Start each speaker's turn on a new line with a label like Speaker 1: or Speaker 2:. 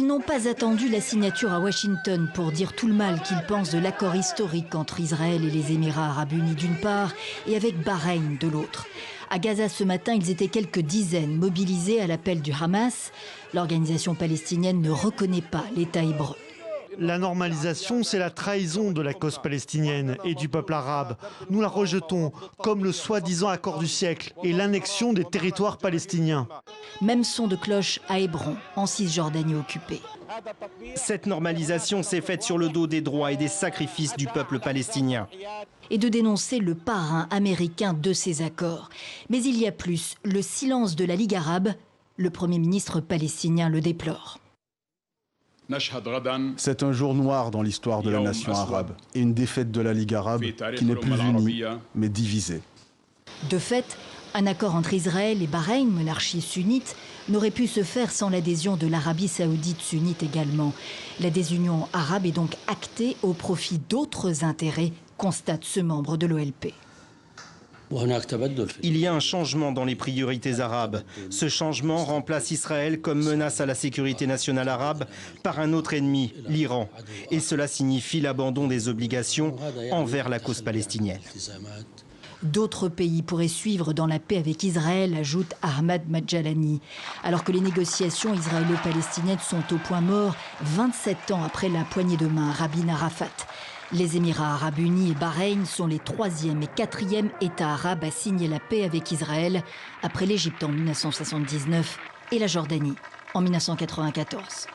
Speaker 1: Ils n'ont pas attendu la signature à Washington pour dire tout le mal qu'ils pensent de l'accord historique entre Israël et les Émirats arabes unis d'une part et avec Bahreïn de l'autre. À Gaza ce matin, ils étaient quelques dizaines mobilisés à l'appel du Hamas. L'organisation palestinienne ne reconnaît pas l'État hébreu.
Speaker 2: La normalisation, c'est la trahison de la cause palestinienne et du peuple arabe. Nous la rejetons comme le soi-disant accord du siècle et l'annexion des territoires palestiniens.
Speaker 1: Même son de cloche à Hébron, en Cisjordanie occupée.
Speaker 3: Cette normalisation s'est faite sur le dos des droits et des sacrifices du peuple palestinien.
Speaker 1: Et de dénoncer le parrain américain de ces accords. Mais il y a plus, le silence de la Ligue arabe, le Premier ministre palestinien le déplore.
Speaker 4: C'est un jour noir dans l'histoire de la nation arabe et une défaite de la Ligue arabe qui n'est plus unie, mais divisée.
Speaker 1: De fait, un accord entre Israël et Bahreïn, monarchie sunnite, n'aurait pu se faire sans l'adhésion de l'Arabie saoudite sunnite également. La désunion arabe est donc actée au profit d'autres intérêts, constate ce membre de l'OLP.
Speaker 3: Il y a un changement dans les priorités arabes. Ce changement remplace Israël comme menace à la sécurité nationale arabe par un autre ennemi, l'Iran. Et cela signifie l'abandon des obligations envers la cause palestinienne.
Speaker 1: D'autres pays pourraient suivre dans la paix avec Israël, ajoute Ahmad Madjalani. Alors que les négociations israélo-palestiniennes sont au point mort, 27 ans après la poignée de main Rabin Arafat. Les Émirats arabes unis et Bahreïn sont les 3e et 4e États arabes à signer la paix avec Israël, après l'Égypte en 1979 et la Jordanie en 1994.